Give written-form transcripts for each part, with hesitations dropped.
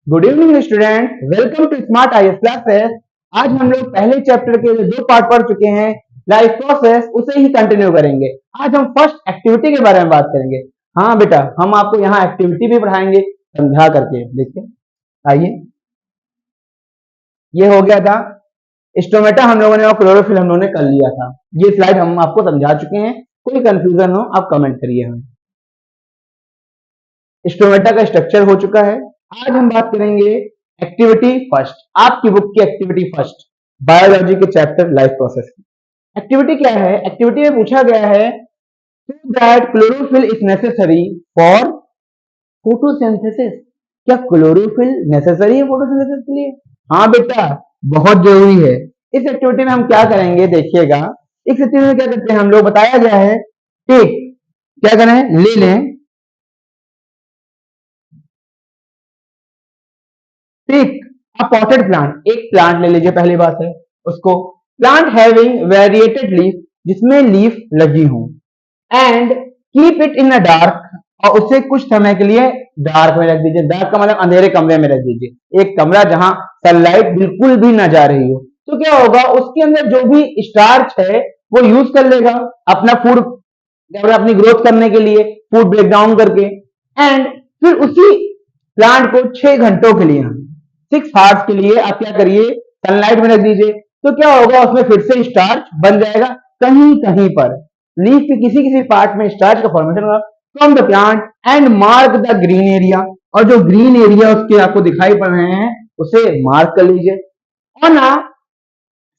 Good evening student, welcome to smart IAS classes. आज हम लोग पहले चैप्टर के जो 2 पार्ट पढ़ चुके हैं लाइफ प्रोसेस, उसे ही कंटिन्यू करेंगे। आज हम फर्स्ट एक्टिविटी के बारे में बात करेंगे। हाँ बेटा, हम आपको यहाँ एक्टिविटी भी पढ़ाएंगे समझा करके। देखिए, आइए, ये हो गया था स्टोमेटा हम लोगों ने और क्लोरोफिल हम लोगों ने कर लिया था। ये स्लाइड हम आपको समझा चुके हैं। कोई कंफ्यूजन हो आप कमेंट करिए हमें। स्टोमेटा का स्ट्रक्चर हो चुका है। आज हम बात करेंगे एक्टिविटी फर्स्ट, आपकी बुक की एक्टिविटी फर्स्ट, बायोलॉजी के चैप्टर लाइफ प्रोसेस की। एक्टिविटी क्या है? एक्टिविटी में पूछा गया है that chlorophyll is necessary for photosynthesis. क्या क्लोरोफिल नेसेसरी है फोटोसिंथेसिस के लिए? हाँ बेटा, बहुत जरूरी है। इस एक्टिविटी में हम क्या करेंगे देखिएगा। इस एक्टिविटी में क्या करते हैं हम लोग, बताया गया है ठीक, क्या करें, ले लें ठीक अ पॉटेड प्लांट, एक प्लांट ले लीजिए, पहली बात है उसको। प्लांट हैविंग वेरिएटेड लीफ, जिसमें लीफ लगी हो, and keep it in a dark, और उसे कुछ समय के लिए डार्क में रख दीजिए। डार्क का मतलब अंधेरे कमरे में रख दीजिए, एक कमरा जहां सनलाइट बिल्कुल भी ना जा रही हो। तो क्या होगा, उसके अंदर जो भी स्टार्च है वो यूज कर लेगा अपना फूड, अपनी ग्रोथ करने के लिए, फूड ब्रेक डाउन करके। एंड फिर उसी प्लांट को 6 घंटों के लिए, 6 आवर्स के लिए आप क्या करिए, सनलाइट में रख दीजिए। तो क्या होगा, उसमें फिर से स्टार्च बन जाएगा कहीं कहीं पर, लीफ के किसी किसी पार्ट में स्टार्च का फॉर्मेशन होगा from the plant, and mark the green area, और जो ग्रीन एरिया उसके आपको दिखाई पड़ रहे हैं उसे मार्क कर लीजिए on a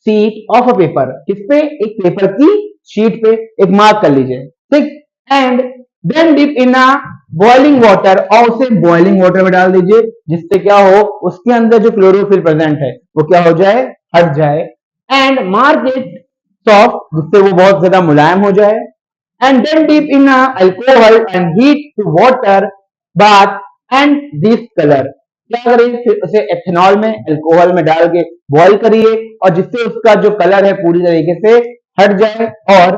sheet of a paper. किस पे? एक पेपर की शीट पे एक मार्क कर लीजिए, ठीक। And then dip in a boiling water, और उसे बॉइलिंग वाटर में डाल दीजिए, जिससे क्या हो, उसके अंदर जो क्लोरोफिल प्रेजेंट है वो क्या हो जाए, हट जाए। एंड मार्क इट सॉफ्ट, जिससे वो बहुत ज्यादा मुलायम हो जाए। And then dip in alcohol and heat to water bath and this colour. क्या करिए, फिर उसे एथेनॉल में, अल्कोहल में डाल के बॉईल करिए, और जिससे उसका जो कलर है पूरी तरीके से हट जाए, और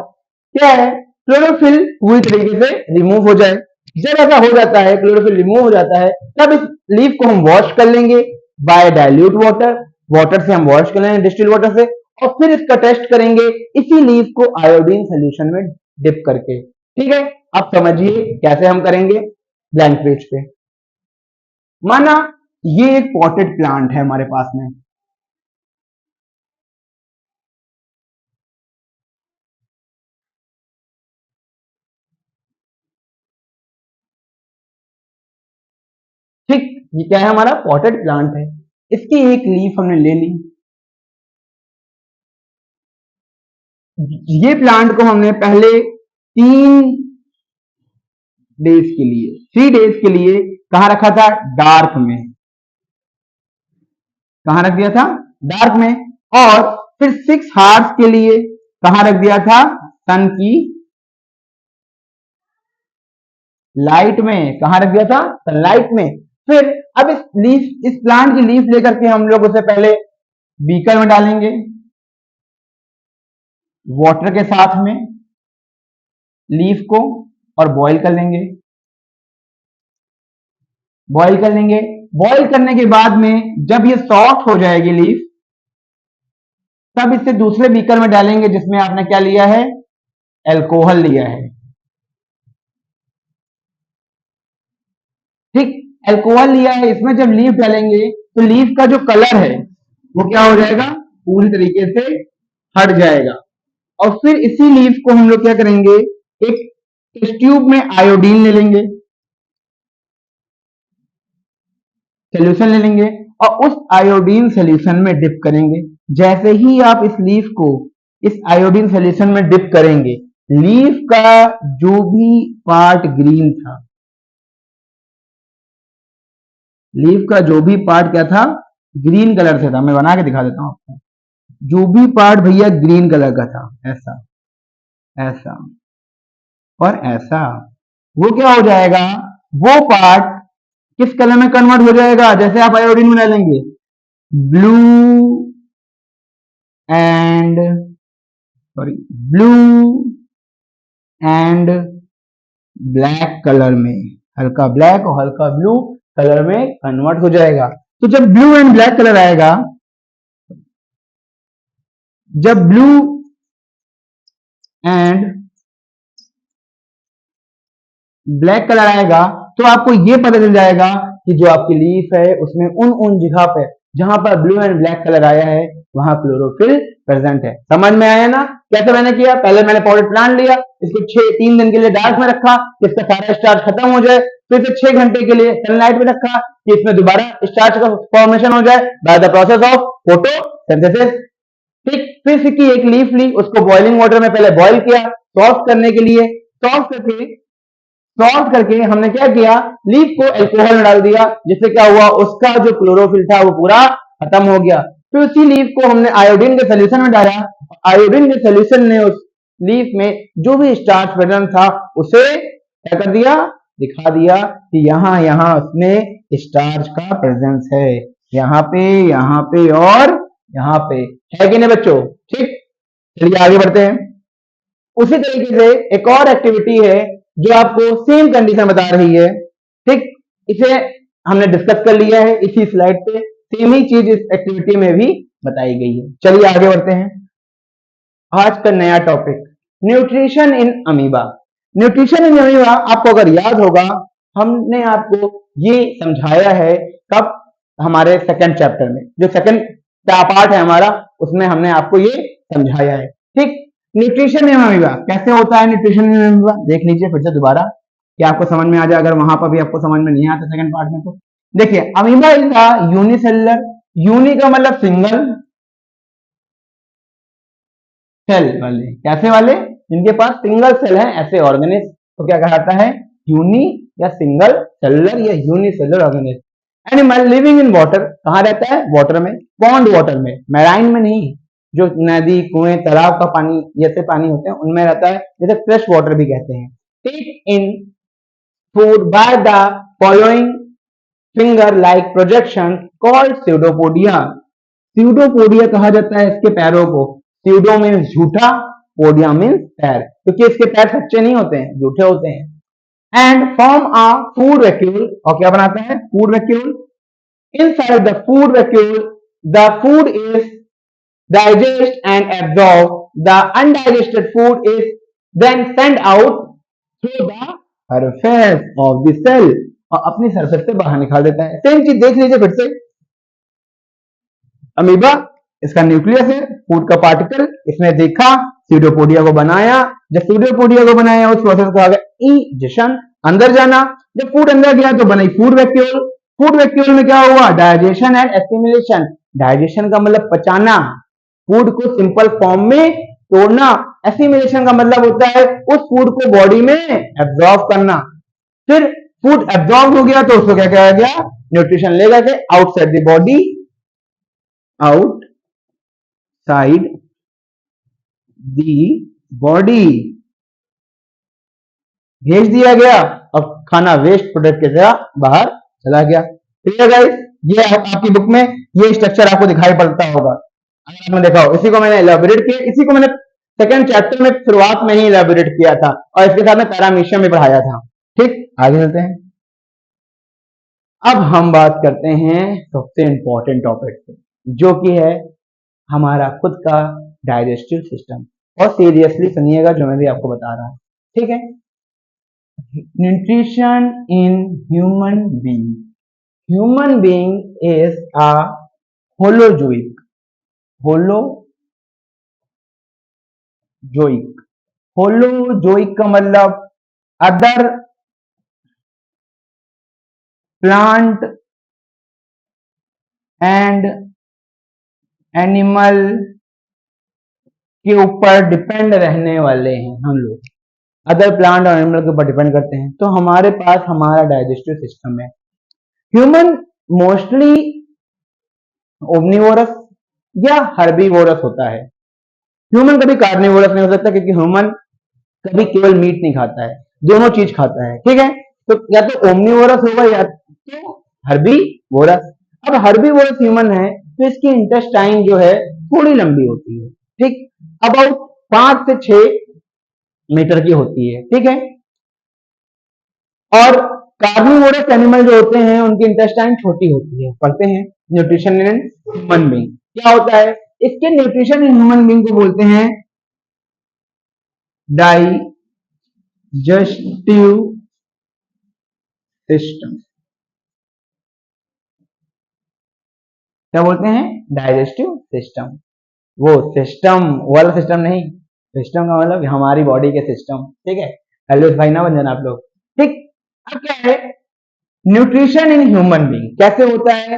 क्या है, क्लोरोफिल पूरी तरीके से रिमूव हो जाए। जब ऐसा हो जाता है, क्लोरोफिल रिमूव हो जाता है, तब इस लीफ को हम वॉश कर लेंगे बाय डाइल्यूट वाटर, वाटर से हम वॉश कर लेंगे, डिस्टिल वाटर से, और फिर इसका टेस्ट करेंगे इसी लीफ को आयोडीन सोल्यूशन में डिप करके। ठीक है, अब समझिए कैसे हम करेंगे। ब्लैंक पेज पे माना ये एक पॉटेड प्लांट है हमारे पास में, ठीक। ये क्या है, हमारा पॉटेड प्लांट है। इसकी एक लीफ हमने ले ली। ये प्लांट को हमने पहले 3 डेज के लिए, 3 डेज के लिए कहा रखा था, डार्क में। कहा रख दिया था, डार्क में। और फिर 6 आवर्स के लिए कहा रख दिया था, सन की लाइट में। कहा रख दिया था, सनलाइट में। फिर अब इस प्लांट की लीफ लेकर के हम लोग उसे पहले बीकर में डालेंगे वाटर के साथ में, लीफ को, और बॉईल कर लेंगे। बॉईल कर लेंगे, बॉईल करने के बाद में जब ये सॉफ्ट हो जाएगी लीफ, तब इसे दूसरे बीकर में डालेंगे, जिसमें आपने क्या लिया है, अल्कोहल लिया है, ठीक। अल्कोहल लिया है, इसमें जब लीफ डालेंगे तो लीफ का जो कलर है वो क्या हो जाएगा, पूरी तरीके से हट जाएगा। और फिर इसी लीफ को हम लोग क्या करेंगे, एक टेस्ट ट्यूब में आयोडीन ले लेंगे, सोल्यूशन ले लेंगे, और उस आयोडीन सोल्यूशन में डिप करेंगे। जैसे ही आप इस लीफ को इस आयोडीन सोल्यूशन में डिप करेंगे, लीफ का जो भी पार्ट ग्रीन था, लीफ का जो भी पार्ट क्या था, ग्रीन कलर से था। मैं बना के दिखा देता हूं आपको। जो भी पार्ट भैया ग्रीन कलर का था, ऐसा, ऐसा और ऐसा, वो क्या हो जाएगा, वो पार्ट किस कलर में कन्वर्ट हो जाएगा, जैसे आप आयोडीन में डालेंगे, blue and, sorry, blue and black colour में, हल्का ब्लैक और हल्का ब्लू कलर में कन्वर्ट हो जाएगा। तो जब ब्लू एंड ब्लैक कलर आएगा, जब ब्लू एंड ब्लैक कलर आएगा तो आपको ये पता चल जाएगा कि जो आपकी लीफ है उसमें उन जगह पे जहां पर ब्लू एंड ब्लैक कलर आया है वहां क्लोरोफिल प्रेजेंट है। समझ में आया ना कैसे मैंने किया? पहले मैंने पॉटेड प्लांट लिया, इसको 3 दिन के लिए डार्क में रखा कि इसका सारा स्टार्च खत्म हो जाए, फिर इसे 6 घंटे के लिए सनलाइट में रखा कि इसमें दोबारा स्टार्च का फॉर्मेशन हो जाए by the process of photosynthesis. ठीक, फिर इसकी एक लीफ ली, उसको बॉइलिंग वाटर में पहले बॉइल किया सॉफ्ट करने के लिए। सॉफ्ट करके हमने क्या किया, लीफ को अल्कोहल में डाल दिया, जिससे क्या हुआ, उसका जो क्लोरोफिल था वो पूरा खत्म हो गया। फिर उसी लीफ को हमने आयोडीन के सोल्यूशन में डाला, आयोडीन के सोल्यूशन ने उस लीफ में जो भी स्टार्च प्रेजेंट था उसे क्या कर दिया, दिखा दिया कि यहाँ यहाँ उसमें स्टार्च का प्रेजेंस है, यहाँ पे और यहाँ पे, है कि नहीं बच्चों? ठीक, चलिए आगे बढ़ते हैं। उसी तरीके से एक और एक्टिविटी है जो आपको सेम कंडीशन बता रही है। ठीक, इसे हमने डिस्कस कर लिया है इसी स्लाइड पे, सेम ही चीज इस एक्टिविटी में भी बताई गई है। चलिए आगे बढ़ते हैं। आज का नया topic, nutrition in amoeba. Nutrition in amoeba आपको अगर याद होगा, हमने आपको ये समझाया है कब, हमारे सेकंड चैप्टर में, जो सेकंड पार्ट है हमारा, उसमें हमने आपको ये समझाया है। ठीक, न्यूट्रिशन इन अमीबा कैसे होता है? न्यूट्रिशन इन अमीबा देख लीजिए फिर से दोबारा कि आपको समझ में आ जाए, अगर वहां पर भी आपको समझ में नहीं आता सेकंड पार्ट में तो। देखिए, amoeba is a unicellular, uni का मतलब सिंगल, सेल वाले, कैसे वाले? जिनके पास सिंगल सेल है ऐसे ऑर्गेनिज्म तो क्या कहलाता है? यूनि या सिंगल सेलुलर या unicellular organism. Animal living in water, कहाँ रहता है? वाटर में, पॉन्ड वाटर में, मैराइन में नहीं, जो नदी कुएं तालाब का पानी जैसे पानी होते हैं उनमें रहता है, जैसे फ्रेश वाटर भी कहते हैं। Take in food by the following finger like projection called pseudopodia. Pseudopodia कहा जाता है इसके पैरों को। स्यूडो मीन्स झूठा, पोडिया मीन्स पैर, क्योंकि इसके पैर सच्चे नहीं होते हैं, झूठे होते हैं। And form a food vacuole, और क्या बनाता है? Food vacuole. Inside the food vacuole the food is digest and absorb, the undigested food is then send out through the surface of the cell, और अपनी सरफेस से बाहर निकाल देता है। सेम चीज देख लीजिए फिर से, अमीबा इसका न्यूक्लियस है, फूड का पार्टिकल, इसने देखा, स्यूडोपोडिया को बनाया, जब स्यूडोपोडिया को बनाया उस प्रोसेस को आ गया इजेशन, अंदर जाना, जब फूड अंदर गया तो बनी फूड वैक्यूल। फूड वैक्यूल में क्या हुआ? Digestion and assimilation. डाइजेशन का मतलब पचाना, फूड को सिंपल फॉर्म में तोड़ना। एसिमिलेशन का मतलब होता है उस फूड को बॉडी में एब्जॉर्ब करना। फिर फूड एब्जॉर्ब हो गया तो उसको क्या कहा गया? न्यूट्रिशन लेगा के outside the body, outside the body भेज दिया गया, और खाना वेस्ट प्रोडक्ट के जगह बाहर चला गया। ठीक है गाइस, ये आपकी बुक में ये स्ट्रक्चर आपको दिखाई पड़ता होगा, अगर आपने देखा हो। इसी को मैंने एलैबोरेट किया, इसी को मैंने सेकंड चैप्टर में शुरुआत में ही एलैबोरेट किया था, और इसके साथ में पैरामीशियम भी पढ़ाया था। ठीक, आगे चलते हैं। अब हम बात करते हैं सबसे इंपॉर्टेंट टॉपिक, जो कि है हमारा खुद का डाइजेस्टिव सिस्टम। और सीरियसली सुनिएगा जो मैं भी आपको बता रहा हूं, ठीक है? Nutrition in human being. Human being is a holozoic, holozoic, holozoic का मतलब अदर प्लांट एंड एनिमल के ऊपर डिपेंड रहने वाले हैं हम लोग, अदर प्लांट और एनिमल के ऊपर डिपेंड करते हैं। तो हमारे पास हमारा डाइजेस्टिव सिस्टम है। ह्यूमन मोस्टली ओमनिवोरस या हर्बीवोरस होता है। ह्यूमन कभी कार्निवोरस नहीं हो सकता, क्योंकि ह्यूमन कभी केवल मीट नहीं खाता है, दोनों चीज खाता है। ठीक है, तो या तो ओमनिवोरस होगा या तो हर्बीवोरस। अब हर्बीवोरस ह्यूमन है तो इसकी इंटेस्टाइन जो है थोड़ी लंबी होती है। ठीक, अबाउट 5 से 6 मीटर की होती है। ठीक है, और कार्निवोरस एनिमल जो होते हैं उनकी इंटेस्टाइन छोटी होती है। पढ़ते हैं न्यूट्रिशन इन ह्यूमन बीइंग क्या होता है। इसके न्यूट्रिशन इन ह्यूमन बीइंग को बोलते हैं डाइजेस्टिव सिस्टम। क्या बोलते हैं? Digestive system. वो सिस्टम वाला सिस्टम नहीं, सिस्टम का मतलब हमारी बॉडी के सिस्टम। ठीक है, हेलो भाई ना बन जाना आप लोग। ठीक, अब क्या है न्यूट्रिशन इन ह्यूमन बीइंग कैसे होता है।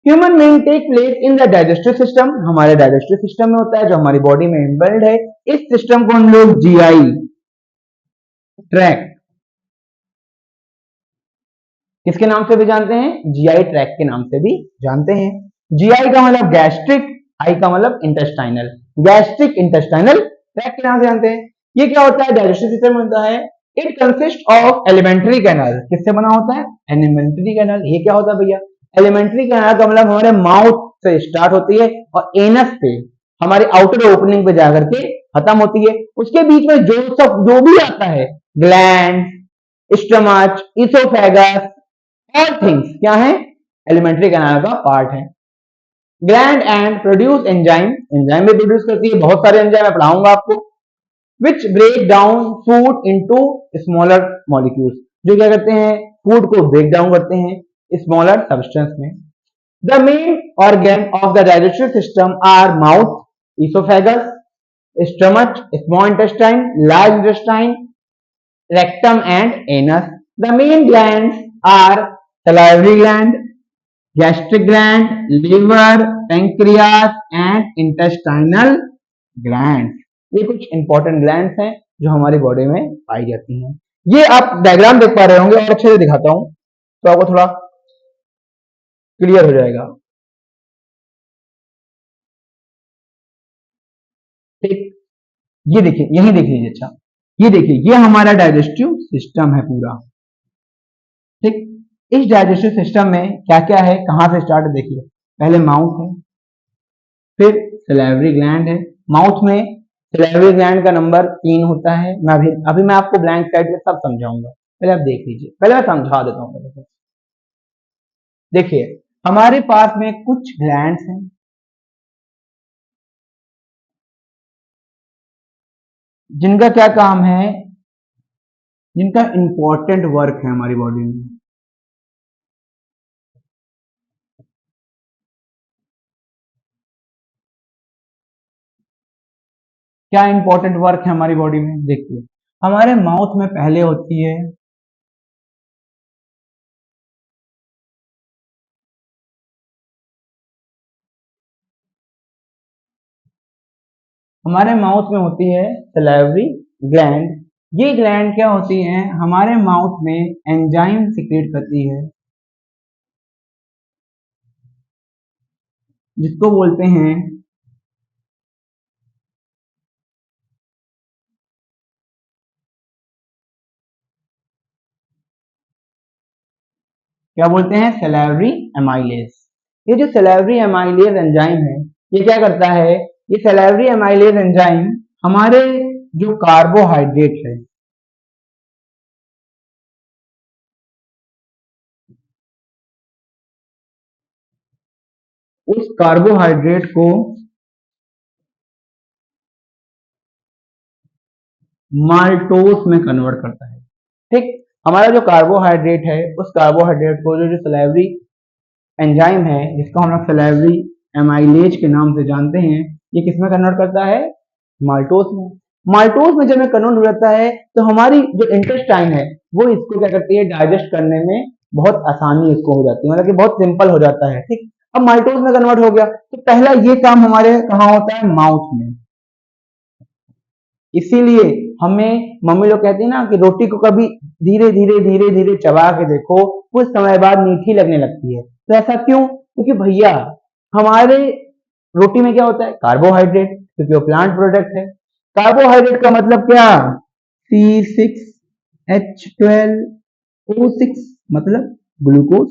Human being take place in the digestive system, हमारे डाइजेस्टिव सिस्टम में होता है जो हमारी बॉडी में इनबिल्ड है। इस सिस्टम को हम लोग जीआई ट्रैक किसके नाम से भी जानते हैं? जीआई ट्रैक के नाम से भी जानते हैं। जीआई का मतलब गैस्ट्रिक, आई का मतलब इंटेस्टाइनल, गैस्ट्रिक इंटेस्टाइनल ट्रैक के नाम से जानते हैं। ये क्या होता है? डाइजेस्टिव सिस्टम होता है। It consist of alimentary canal, किससे बना होता है? Alimentary canal. ये क्या होता है भैया? एलिमेंट्री कैनल का मतलब हमारे माउथ से स्टार्ट होती है और एनस पे हमारी आउटर ओपनिंग पे जाकर के खत्म होती है। उसके बीच में जो भी आता है, gland, stomach, oesophagus, all things क्या है? एलिमेंट्री कैनाल का पार्ट है। Gland and produce enzyme, enzyme भी प्रोड्यूस करती है, बहुत सारे एंजाइम मैं पढ़ाऊंगा आपको। Which break down food into smaller molecules, जो क्या करते हैं? फूड को ब्रेक डाउन करते हैं स्मॉलर सब्सटेंस में। The main organ of the digestive system are mouth, oesophagus, stomach, small intestine, large intestine, rectum and anus. The main glands are salivary gland, gastric gland, liver, pancreas and intestinal glands. ये कुछ important glands हैं जो हमारी body में पाई जाती हैं। ये आप डायग्राम देख पा रहे होंगे और अच्छे से दिखाता हूं तो आपको थोड़ा क्लियर हो जाएगा। ठीक, ये देखिए, यही देख लीजिए। अच्छा, ये देखिए, ये हमारा डाइजेस्टिव सिस्टम है पूरा। ठीक, इस डाइजेस्टिव सिस्टम में क्या क्या है, कहां से स्टार्ट है देखिए। पहले माउथ है, फिर सलाइवरी ग्लैंड है। माउथ में सलाइवरी ग्लैंड का नंबर 3 होता है। मैं अभी मैं आपको ब्लैंक साइड में सब समझाऊंगा, पहले आप देख लीजिए। पहले मैं समझा देता हूं। पहले देखिए, हमारे पास में कुछ ग्लैंड्स हैं जिनका क्या काम है, जिनका इंपॉर्टेंट वर्क है हमारी बॉडी में। क्या इंपॉर्टेंट वर्क है हमारी बॉडी में? देखिए, हमारे माउथ में पहले होती है हमारे माउथ में होती है सलाइवरी ग्लैंड। ये ग्लैंड क्या होती है? हमारे माउथ में एंजाइम सिक्रेट करती है जिसको बोलते हैं क्या बोलते हैं? Salivary amylase. ये जो सलाइवरी एमाइलेज एंजाइम है, ये क्या करता है? ये सलाइवरी एमाइलेज एंजाइम हमारे जो कार्बोहाइड्रेट है, उस कार्बोहाइड्रेट को माल्टोस में कन्वर्ट करता है। ठीक, हमारा जो कार्बोहाइड्रेट है, उस कार्बोहाइड्रेट को जो सलाइवरी एंजाइम है, जिसको हम लोग सलाइवरी एमाइलेज के नाम से जानते हैं, ये किसमें कन्वर्ट करता है? माल्टोस में। माल्टोस में जब कन्वर्ट हो जाता है तो हमारी जो इंटेस्टाइन है वो इसको क्या करती है? डाइजेस्ट करने में बहुत आसानी इसको हो जाती है, मतलब कि बहुत सिंपल हो जाता है। ठीक, अब माल्टोस में कन्वर्ट हो गया तो पहला ये काम हमारे कहाँ होता है? माउथ में। इसीलिए हमें मम्मी लोग कहती है ना कि रोटी को कभी धीरे धीरे धीरे धीरे चबा के देखो, कुछ समय बाद मीठी लगने लगती है। तो ऐसा क्यों? क्योंकि भैया हमारे रोटी में क्या होता है? कार्बोहाइड्रेट, क्योंकि वो प्लांट प्रोडक्ट है। कार्बोहाइड्रेट का मतलब क्या? C6H12O6 मतलब ग्लूकोज।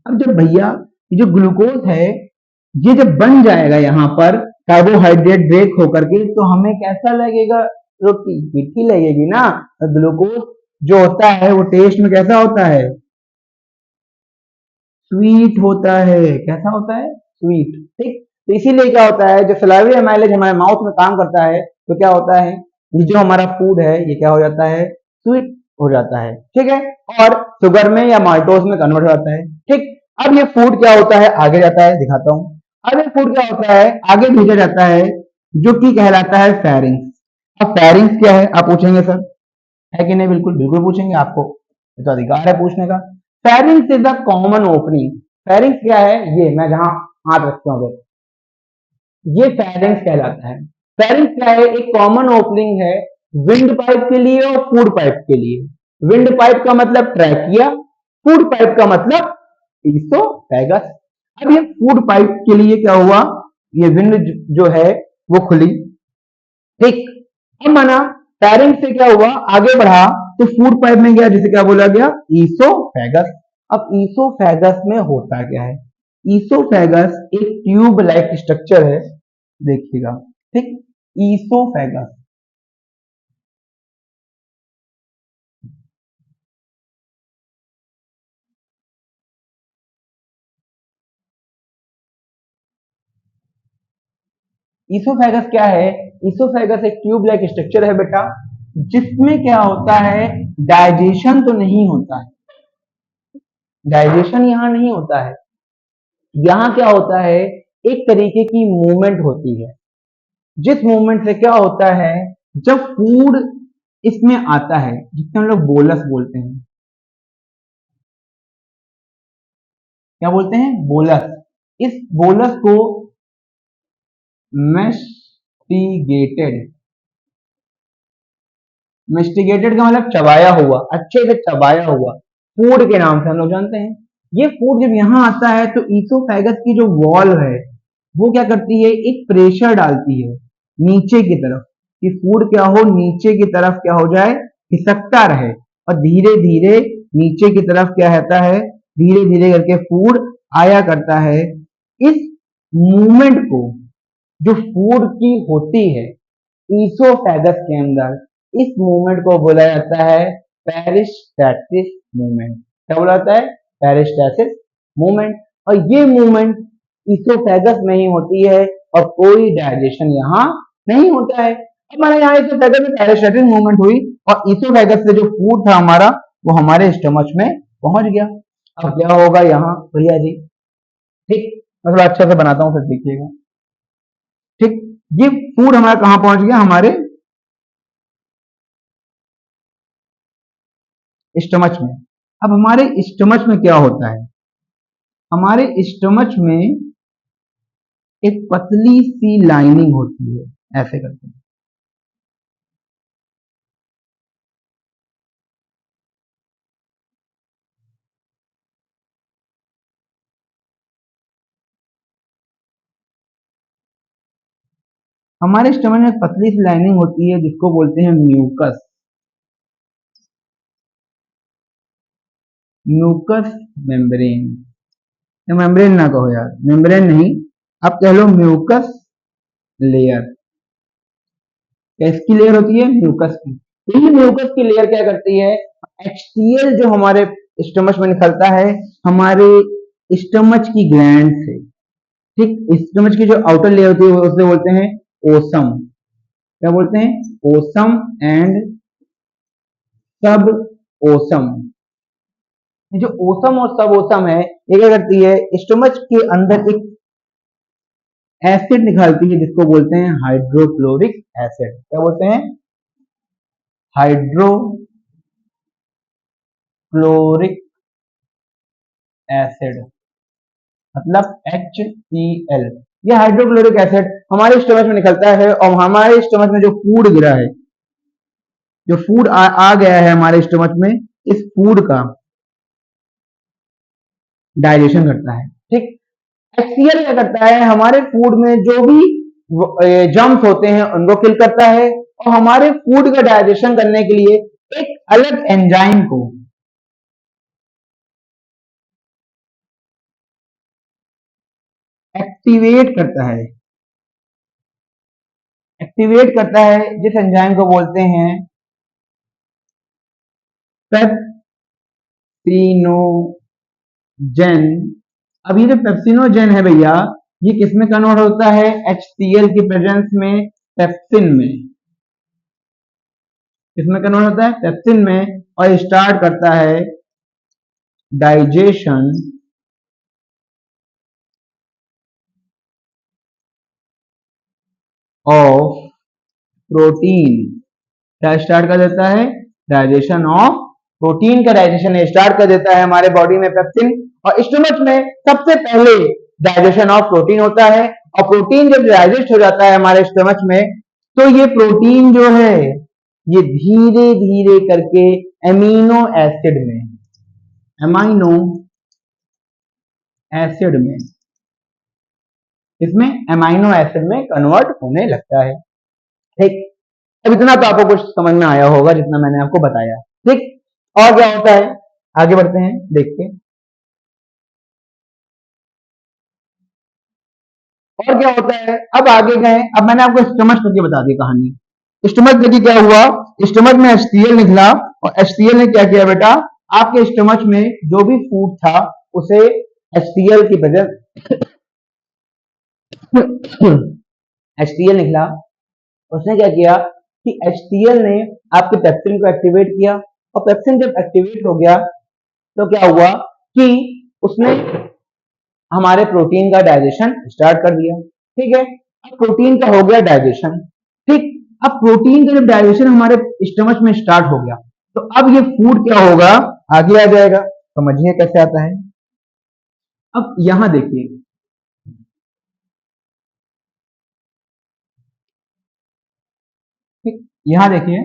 अब जब भैया ये जो ग्लूकोज है, ये जब बन जाएगा यहाँ पर कार्बोहाइड्रेट ब्रेक होकर के, तो हमें कैसा लगेगा? रोटी मीठी लगेगी ना। तो ग्लूकोज जो होता है वो टेस्ट में कैसा होता है, स्वीट होता है। कैसा होता है, स्वीट। ठीक, तो इसीलिए क्या होता है, जो सलाइवरी एमाइलेज हमारे माउथ में काम करता है तो क्या होता है, ये जो हमारा फूड है ये क्या हो जाता है, स्वीट हो जाता है। ठीक है, और शुगर में या माल्टोज में कन्वर्ट हो जाता है। ठीक, अब ये फूड क्या होता है, आगे जाता है, दिखाता हूँ। अब ये फूड क्या होता है, आगे भेजा जाता है, जो कि कहलाता है फेरिंग्स। अब फेरिंग्स क्या है, आप पूछेंगे सर है कि नहीं, बिल्कुल बिल्कुल पूछेंगे, आपको ये तो अधिकार है पूछने का। Pharynx is the common opening. Pharynx क्या है, ये मैं जहां हाथ रखता हूँ ये फेरिंग्स कहलाता है। फेरिंग्स क्या है, एक कॉमन ओपनिंग है विंड पाइप के लिए और फूड पाइप के लिए। विंड पाइप का मतलब ट्रैकिया, फूड पाइप का मतलब ईसोफेगस। अब ये फूड पाइप के लिए क्या हुआ, ये विंड जो है वो खुली। ठीक, अब माना पैरिंग से क्या हुआ, आगे बढ़ा तो फूड पाइप में गया, जिसे क्या बोला गया, ईसोफेगस। अब ईसोफेगस में होता क्या है, ईसोफेगस एक ट्यूब लाइक स्ट्रक्चर है, देखिएगा। ठीक, ईसोफेगस, ईसोफेगस क्या है, ईसोफेगस एक ट्यूब लाइक स्ट्रक्चर है बेटा, जिसमें क्या होता है, डाइजेशन तो नहीं होता है, डाइजेशन यहाँ नहीं होता है। यहाँ क्या होता है, एक तरीके की मूवमेंट होती है, जिस मूवमेंट से क्या होता है, जब फूड इसमें आता है, जिससे हम लोग बोलस बोलते हैं, क्या बोलते हैं, बोलस। इस बोलस को मेस्टिगेटेड, मेस्टिगेटेड का मतलब चबाया हुआ, अच्छे से चबाया हुआ फूड के नाम से हम लोग जानते हैं। ये फूड जब यहाँ आता है तो ईसोफेगस की जो वॉल है वो क्या करती है, एक प्रेशर डालती है नीचे की तरफ, कि फूड क्या हो, नीचे की तरफ क्या हो जाए, खिसकता रहे, और धीरे धीरे नीचे की तरफ क्या रहता है, धीरे धीरे करके फूड आया करता है। इस मूवमेंट को, जो फूड की होती है ईसोफेगस के अंदर, इस मूवमेंट को बोला जाता है पेरिस्टैटिस मूवमेंट। क्या बोला जाता है, पेरिस्टैटिस मूवमेंट। और ये मूवमेंट ईसोफेगस में ही होती है और कोई डाइजेशन यहाँ नहीं होता है। हमारे यहाँ ईसोफेगस में पेरिस्टैटिस मूवमेंट हुई और ईसोफेगस से जो फूड था हमारा वो हमारे स्टमच में पहुंच गया। अब क्या होगा यहाँ भैया जी, ठीक, मैं थोड़ा अच्छा से बनाता हूँ फिर देखिएगा। ठीक, ये फूड हमारा कहाँ पहुंच गया, हमारे स्टमच में। अब हमारे स्टमच में क्या होता है, हमारे स्टमच में एक पतली सी लाइनिंग होती है, ऐसे करके। हमारे स्टमच में एक पतली सी लाइनिंग होती है जिसको बोलते हैं म्यूकस। म्यूकस मेम्ब्रेन, या मेम्ब्रेन ना कहो यार, मेम्ब्रेन नहीं, आप कह लो म्यूकस लेयर। किसकी लेयर होती है, म्यूकस की। तो ये म्यूकस की लेयर क्या करती है, HCl जो हमारे स्टमच में निकलता है हमारे स्टमच की ग्लैंड से। ठीक, स्टमच की जो आउटर लेयर होती है उसे बोलते हैं ओसम। क्या बोलते हैं, ओसम एंड सब ओसम। ये जो ओसम और सब ओसम है ये क्या करती है, स्टमच के अंदर एक एसिड निकालती है जिसको बोलते हैं हाइड्रोक्लोरिक एसिड। क्या बोलते हैं, हाइड्रोक्लोरिक एसिड, मतलब HCl। ये हाइड्रोक्लोरिक एसिड हमारे स्टमच में निकलता है और हमारे स्टमच में जो फूड गिरा है, जो फूड आ गया है हमारे स्टमच में, इस फूड का डाइजेशन करता है। ठीक, HCl क्या करता है, हमारे फूड में जो भी जम्स होते हैं उनको किल करता है और हमारे फूड का डाइजेशन करने के लिए एक अलग एंजाइम को एक्टिवेट करता है, एक्टिवेट करता है, जिस एंजाइम को बोलते हैं पेप्सिनोजेन। अब ये जो पेप्सिनोजेन है भैया, ये किसमें कन्वर्ट होता है? HCl की प्रेजेंस में पेप्सिन में। किसमें कन्वर्ट होता है? पेप्सिन में। और स्टार्ट करता है डाइजेशन ऑफ प्रोटीन। क्या स्टार्ट कर देता है? डाइजेशन ऑफ प्रोटीन का डाइजेशन स्टार्ट कर देता है हमारे बॉडी में पेप्सिन। और स्टमच में सबसे पहले डाइजेशन ऑफ प्रोटीन होता है। और प्रोटीन जब डाइजेस्ट हो जाता है हमारे स्टमच में, तो ये प्रोटीन जो है ये धीरे धीरे करके एमिनो एसिड में, एमाइनो एसिड में, इसमें एमाइनो एसिड में कन्वर्ट होने लगता है। ठीक, अब इतना तो आपको कुछ समझ में आया होगा जितना मैंने आपको बताया। ठीक, और क्या होता है आगे बढ़ते हैं देखते। और क्या होता है, अब आगे गए। अब मैंने आपको स्टमच करके बता दी कहानी। स्टमच देखिए क्या हुआ। स्टमच में HCl निकला और HCl ने क्या किया बेटा, आपके स्टमच में जो भी फूड था उसे HCl की वजह HCl निकला, उसने क्या किया कि HCl ने आपके पेप्सिन को एक्टिवेट किया। और पेप्सिन जब एक्टिवेट हो गया तो क्या हुआ कि उसने हमारे प्रोटीन का डाइजेशन स्टार्ट कर दिया। ठीक है, अब प्रोटीन का हो गया डाइजेशन। ठीक, अब प्रोटीन का जब डाइजेशन हमारे स्टमच में स्टार्ट हो गया, तो अब ये फूड क्या होगा, आगे आ जाएगा। समझिए कैसे आता है। अब यहां देखिए, ठीक, यहां देखिए।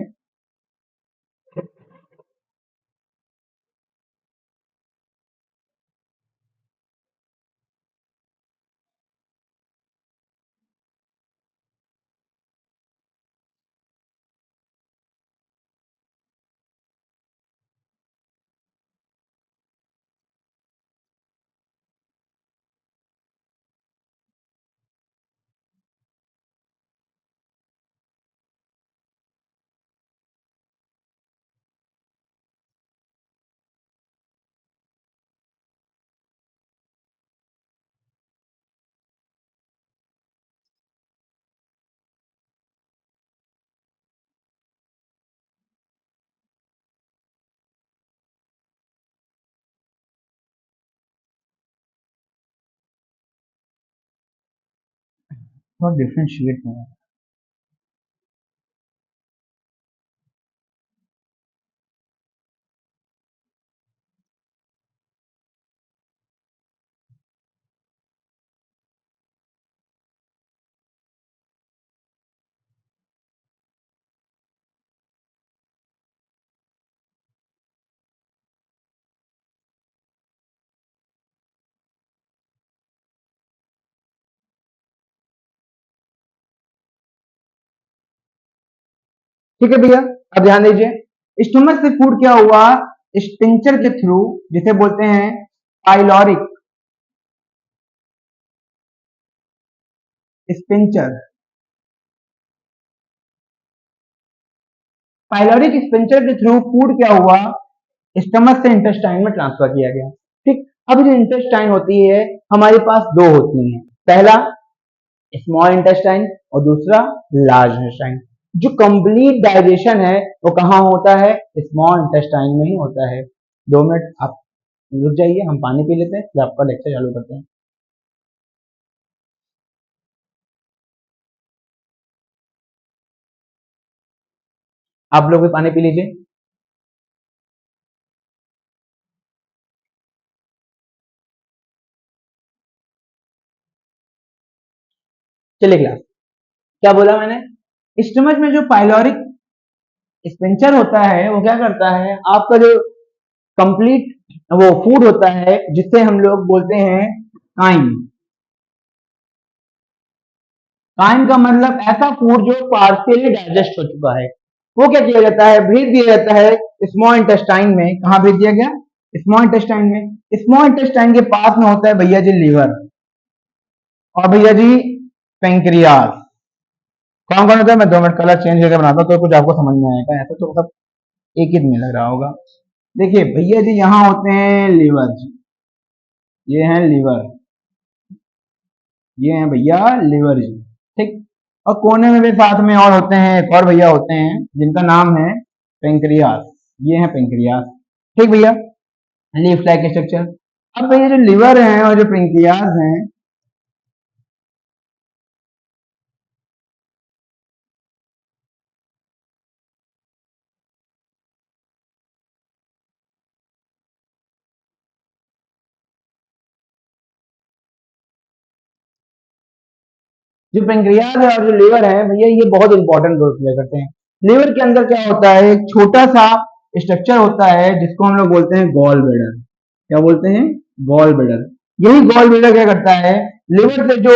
थोड़ा डिफ्रेंशिएट है। ठीक है भैया, अब ध्यान दीजिए। स्टमक से फूड क्या हुआ, स्पिंचर के थ्रू, जिसे बोलते हैं पाइलोरिक स्पिंचर। पाइलोरिक स्पिंचर के थ्रू फूड क्या हुआ, स्टमक से इंटेस्टाइन में ट्रांसफर किया गया। ठीक, अब जो इंटेस्टाइन होती है हमारे पास दो होती हैं, पहला स्मॉल इंटेस्टाइन और दूसरा लार्ज इंटेस्टाइन। जो कंप्लीट डाइजेशन है वो कहाँ होता है, स्मॉल इंटेस्टाइन में ही होता है। 2 मिनट आप रुक जाइए, हम पानी पी लेते हैं, फिर आपका लेक्चर चालू करते हैं। आप लोग भी पानी पी लीजिए। चलिए क्लास, क्या बोला मैंने, स्टमक में जो पाइलोरिक स्पिंचर होता है वो क्या करता है, आपका जो कंप्लीट वो फूड होता है जिसे हम लोग बोलते हैं काइम। काइम का मतलब ऐसा फूड जो पार्शियली डाइजेस्ट हो चुका है, वो क्या किया जाता है, भेज दिया जाता है स्मॉल इंटेस्टाइन में। कहाँ भेज दिया गया, स्मॉल इंटेस्टाइन में। स्मॉल इंटेस्टाइन के पास में होता है भैया जी लीवर, और भैया जी पेंक्रियास। कौन कौन होता है, मैं 2 मिनट कलर चेंज करके बनाता हूँ तो कुछ आपको समझ में आएगा, ऐसा तो सब एक ही में लग रहा होगा। देखिए भैया जी, यहाँ होते हैं लीवर जी, ये हैं लीवर, ये हैं भैया लीवर जी। ठीक। और कोने में भी साथ में और होते हैं, एक और भैया होते हैं जिनका नाम है पेंक्रियास, ये है पेंक्रियास। ठीक भैया, लीफ लाइक स्ट्रक्चर। अब भैया जो लीवर हैं और जो पेंक्रियास हैं, जो पेंक्रियास है और जो लीवर है भैया, ये बहुत इंपॉर्टेंट रोल प्ले करते हैं। लीवर के अंदर क्या होता है, एक छोटा सा स्ट्रक्चर होता है जिसको हम लोग बोलते हैं गॉल ब्लैडर। क्या बोलते हैं? Gall bladder. यही गॉल ब्लैडर क्या करता है, लीवर से जो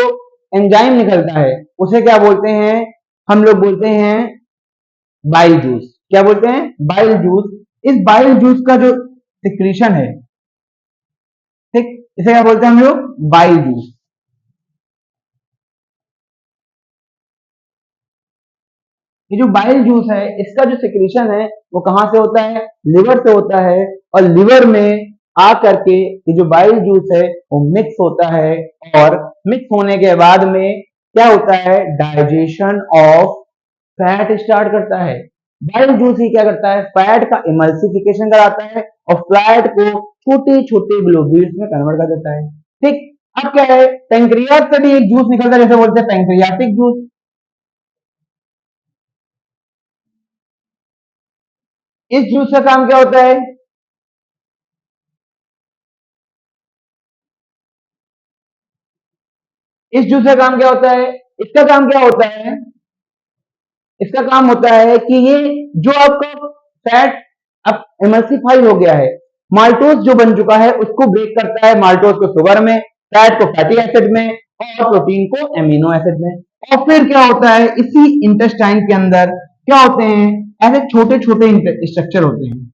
एंजाइम निकलता है उसे क्या बोलते हैं, हम लोग बोलते हैं बाइल जूस। क्या बोलते हैं? Bile juice. इस बाइल जूस का जो सिक्रीशन है, ठीक, इसे क्या बोलते हैं हम लोग? Bile juice. ये जो बाइल जूस है, इसका जो सिक्रीशन है वो कहाँ से होता है? लिवर से होता है। और लिवर में आ करके ये जो बाइल जूस है वो मिक्स होता है, और मिक्स होने के बाद में क्या होता है? डाइजेशन ऑफ फैट स्टार्ट करता है। बाइल जूस ही क्या करता है? फैट का इमल्सिफिकेशन कराता है और फैट को छोटे छोटे ग्लोब्यूल्स में कन्वर्ट कर देता है। ठीक। अब क्या है, पेंक्रियास से भी एक जूस निकलता है, जैसे बोलते हैं पेंक्रियाटिक जूस। इस जूस का काम क्या होता है? इस जूस का काम क्या होता है? इसका काम क्या होता है? इसका काम होता है कि ये जो आपका फैट अब इमल्सिफाई हो गया है, माल्टोज जो बन चुका है उसको ब्रेक करता है, माल्टोज को शुगर में, फैट को फैटी एसिड में, और प्रोटीन को एमिनो एसिड में। और फिर क्या होता है, इसी इंटेस्टाइन के अंदर क्या होते हैं, ऐसे छोटे छोटे स्ट्रक्चर होते हैं।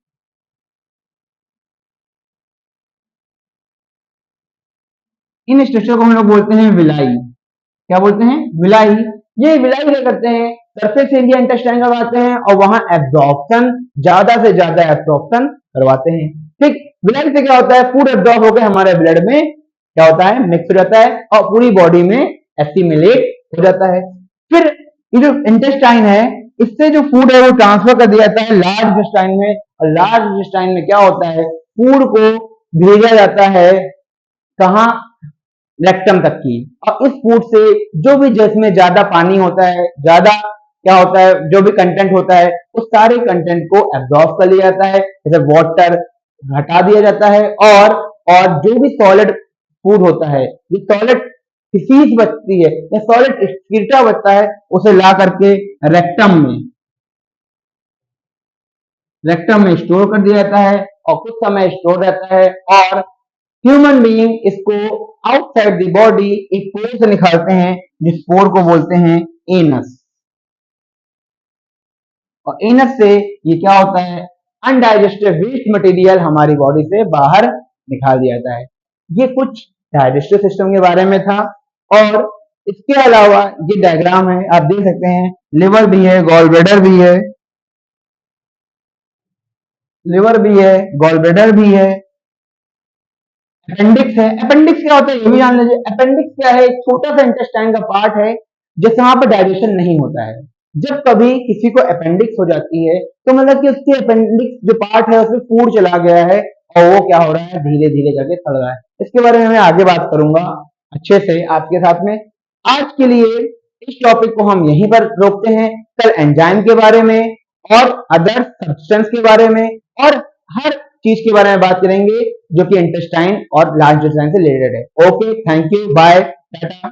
इन स्ट्रक्चर को हम लोग बोलते हैं विलाई। क्या बोलते हैं? विलाई। ये विलाई क्या करते हैं, सरफेस एरिया इंटेस्टाइन करवाते हैं और वहां एब्जॉर्प्शन, ज्यादा से ज्यादा एब्जॉर्प्शन करवाते हैं। ठीक। विलाई से क्या होता है, फूड एब्जॉर्ब होकर हमारे ब्लड में क्या होता है, मिक्स हो जाता है और पूरी बॉडी में एसिमिलेट हो जाता है। फिर ये जो इंटेस्टाइन है, इससे जो फूड है वो ट्रांसफर कर दिया जाता है लार्ज इंटेस्टाइन में, और लार्ज इंटेस्टाइन में क्या होता है, फूड को भेजा जाता है कहाँ? रेक्टम तक की। और इस फूड से जो भी, जिसमें ज्यादा पानी होता है, ज्यादा क्या होता है, जो भी कंटेंट होता है, उस सारे कंटेंट को एब्जॉर्ब कर लिया जाता है, जैसे वाटर हटा दिया जाता है। और जो भी सॉलिड फूड होता है, जो सॉलिड फिसीज बचती है या सॉलिड स्कीटा बचता है, उसे ला करके रेक्टम में स्टोर कर दिया जाता है और कुछ समय स्टोर रहता है। और ह्यूमन बीइंग इसको आउटसाइड द बॉडी एक पोर से निकालते हैं, जिस पोर को बोलते हैं एनस। और एनस से ये क्या होता है, अनडाइजेस्टेड वेस्ट मटेरियल हमारी बॉडी से बाहर निकाल दिया जाता है। ये कुछ डाइजेस्टिव सिस्टम के बारे में था। और इसके अलावा ये डायग्राम है, आप देख सकते हैं, लिवर भी है, गॉल ब्लैडर भी है, लिवर भी है, गॉल ब्लैडर भी है, अपेंडिक्स है। अपेंडिक्स क्या होता है ये भी जान लीजिए। अपेंडिक्स क्या है, एक छोटा सा इंटेस्टाइन का पार्ट है जिससे वहां पर डाइजेशन नहीं होता है। जब कभी किसी को अपेंडिक्स हो जाती है तो मतलब कि उसके अपेंडिक्स जो पार्ट है उसमें फूड चला गया है और वो क्या हो रहा है, धीरे धीरे करके सड़ रहा है। इसके बारे में मैं आगे बात करूंगा अच्छे से आपके साथ में। आज के लिए इस टॉपिक को हम यहीं पर रोकते हैं। कल एंजाइम के बारे में और अदर सब्सटेंस के बारे में और हर चीज के बारे में बात करेंगे जो कि इंटेस्टाइन और लार्ज इंटेस्टाइन से रिलेटेड है। Okay, thank you, bye, Tata.